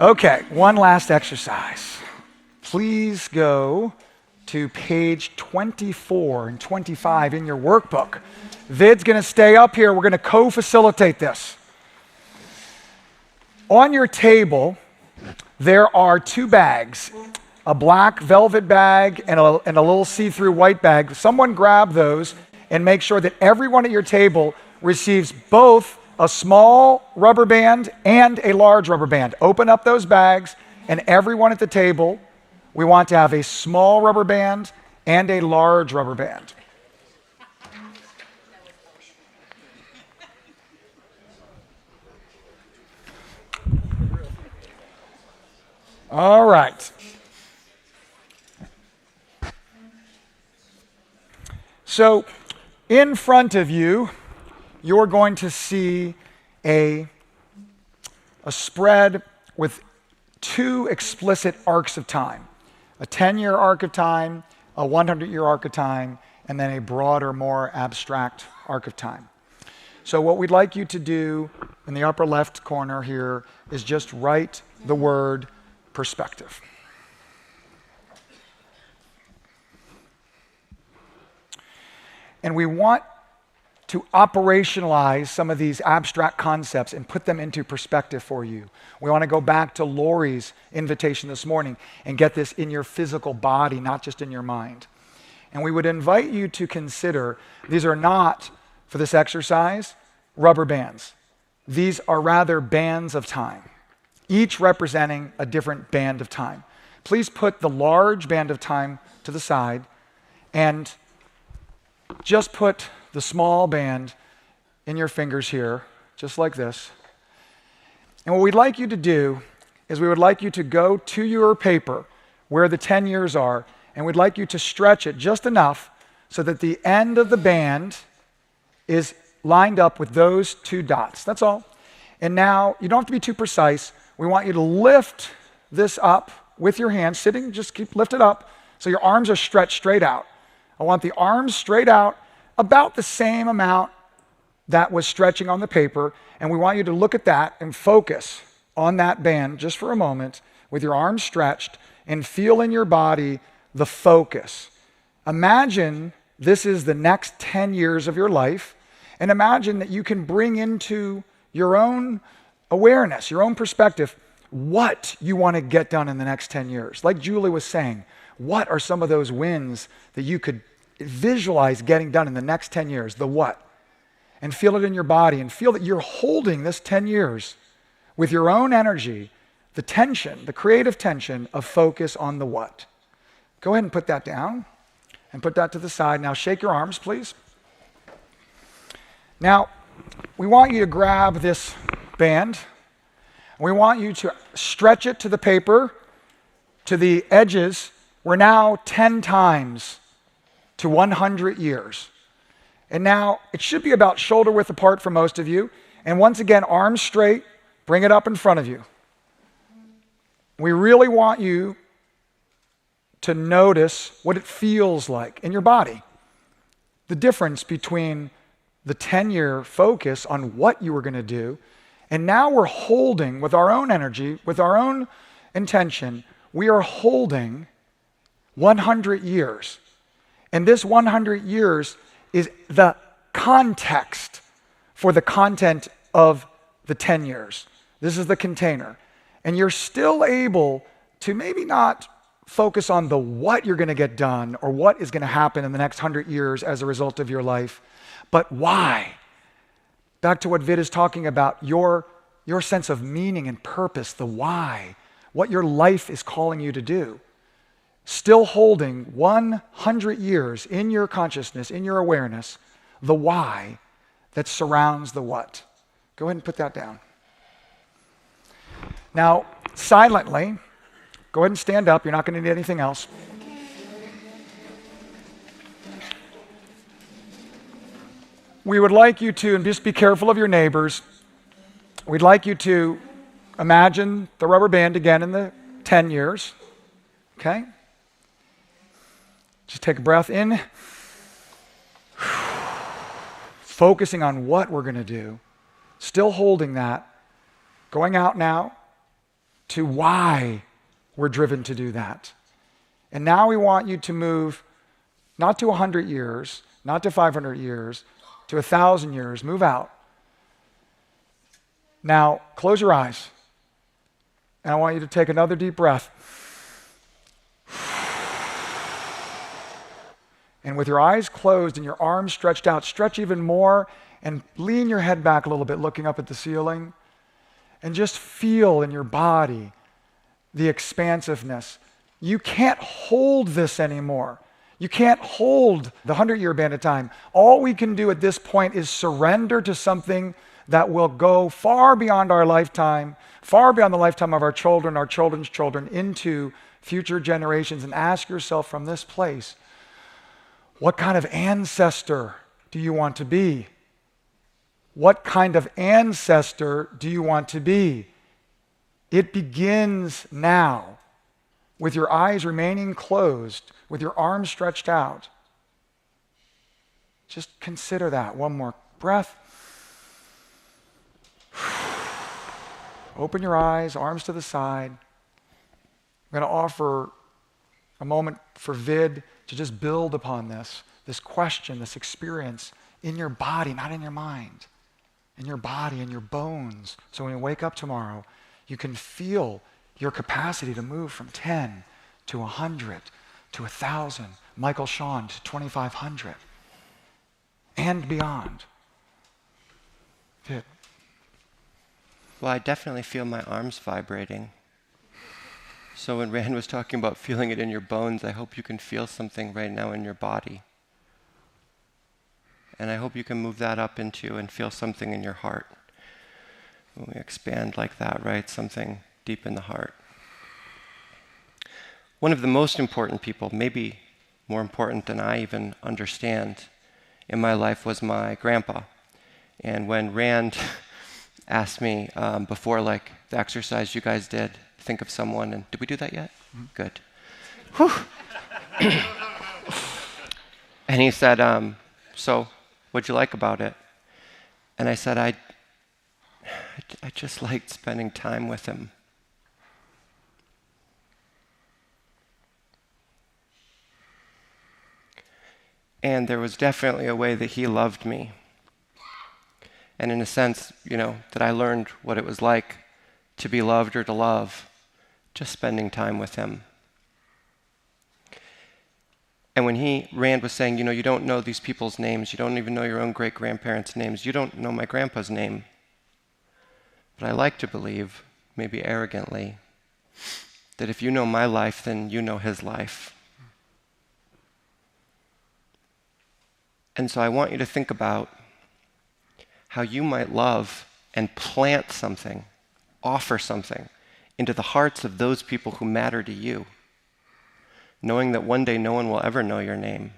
Okay, one last exercise. Please go to page 24 and 25 in your workbook. Vid's going to stay up here. We're going to co-facilitate this. On your table, there are two bags, a black velvet bag and a little see-through white bag. Someone grab those and make sure that everyone at your table receives both a small rubber band and a large rubber band. Open up those bags, and everyone at the table, we want to have a small rubber band and a large rubber band. All right. So, in front of you, you're going to see a spread with two explicit arcs of time. A 10-year arc of time, a 100-year arc of time, and then a broader, more abstract arc of time. So what we'd like you to do in the upper left corner here is just write the word perspective. And we want to operationalize some of these abstract concepts and put them into perspective for you. We want to go back to Lori's invitation this morning and get this in your physical body, not just in your mind. And we would invite you to consider, these are not, for this exercise, rubber bands. These are rather bands of time, each representing a different band of time. Please put the large band of time to the side and just put the small band in your fingers here, just like this. And what we'd like you to do is we would like you to go to your paper where the 10 years are, and we'd like you to stretch it just enough so that the end of the band is lined up with those two dots. That's all. And now, you don't have to be too precise. We want you to lift this up with your hands, sitting, just lift it up so your arms are stretched straight out. I want the arms straight out, about the same amount that was stretching on the paper, and we want you to look at that and focus on that band just for a moment with your arms stretched and feel in your body the focus. Imagine this is the next 10 years of your life, and imagine that you can bring into your own awareness, your own perspective, what you want to get done in the next 10 years. Like Julie was saying, what are some of those wins that you could visualize getting done in the next 10 years, the what, and feel it in your body and feel that you're holding this 10 years with your own energy, the tension, the creative tension of focus on the what. Go ahead and put that down and put that to the side. Now shake your arms, please. Now, we want you to grab this band. We want you to stretch it to the paper, to the edges. We're now 10 times to 100 years. And now it should be about shoulder width apart for most of you. And once again, arms straight, bring it up in front of you. We really want you to notice what it feels like in your body. The difference between the 10-year focus on what you were going to do, and now we're holding with our own energy, with our own intention, we are holding 100 years. And this 100 years is the context for the content of the 10 years. This is the container. And you're still able to maybe not focus on the what you're going to get done or what is going to happen in the next 100 years as a result of your life, but why. Back to what Vid is talking about, your sense of meaning and purpose, the why, what your life is calling you to do. Still holding 100 years in your consciousness, in your awareness, the why that surrounds the what. Go ahead and put that down. Now, silently, go ahead and stand up. You're not going to need anything else. We would like you to, and just be careful of your neighbors, we'd like you to imagine the rubber band again in the 10 years, okay? Just take a breath in, focusing on what we're going to do, still holding that, going out now, to why we're driven to do that. And now we want you to move not to 100 years, not to 500 years, to 1,000 years. Move out. Now, close your eyes. And I want you to take another deep breath. And with your eyes closed and your arms stretched out, stretch even more and lean your head back a little bit, looking up at the ceiling. And just feel in your body the expansiveness. You can't hold this anymore. You can't hold the 100-year band of time. All we can do at this point is surrender to something that will go far beyond our lifetime, far beyond the lifetime of our children, our children's children, into future generations. And ask yourself from this place, what kind of ancestor do you want to be? What kind of ancestor do you want to be? It begins now, with your eyes remaining closed, with your arms stretched out. Just consider that. One more breath. Open your eyes, arms to the side. I'm going to offer a moment for Vid to just build upon this question, this experience in your body, not in your mind, in your body, in your bones. So when you wake up tomorrow, you can feel your capacity to move from 10 to 100 to 1,000, Michael Sean to 2,500, and beyond. Vid. Well, I definitely feel my arms vibrating. So when Rand was talking about feeling it in your bones, I hope you can feel something right now in your body. And I hope you can move that up into and feel something in your heart. When we expand like that, right? Something deep in the heart. One of the most important people, maybe more important than I even understand, in my life was my grandpa. And when Rand asked me before, like the exercise you guys did, think of someone, and did we do that yet? Mm-hmm. Good. Whew. And he said, so what'd you like about it? And I said, I just liked spending time with him. And there was definitely a way that he loved me. And in a sense, that I learned what it was like to be loved or to love, just spending time with him. And when Rand was saying, you don't know these people's names, you don't even know your own great-grandparents' names, you don't know my grandpa's name. But I like to believe, maybe arrogantly, that if you know my life, then you know his life. And so I want you to think about how you might love and plant something, offer something into the hearts of those people who matter to you, knowing that one day no one will ever know your name,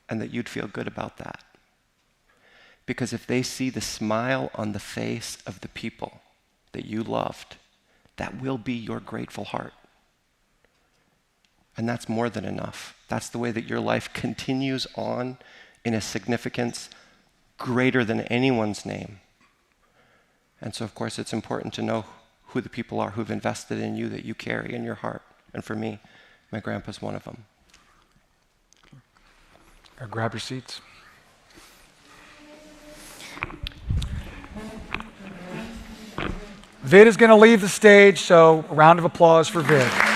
and that you'd feel good about that. Because if they see the smile on the face of the people that you loved, that will be your grateful heart. And that's more than enough. That's the way that your life continues on in a significance greater than anyone's name. And so, of course, it's important to know who the people are who've invested in you, that you carry in your heart. And for me, my grandpa's one of them. Grab your seats. Vid is going to leave the stage, so a round of applause for Vid.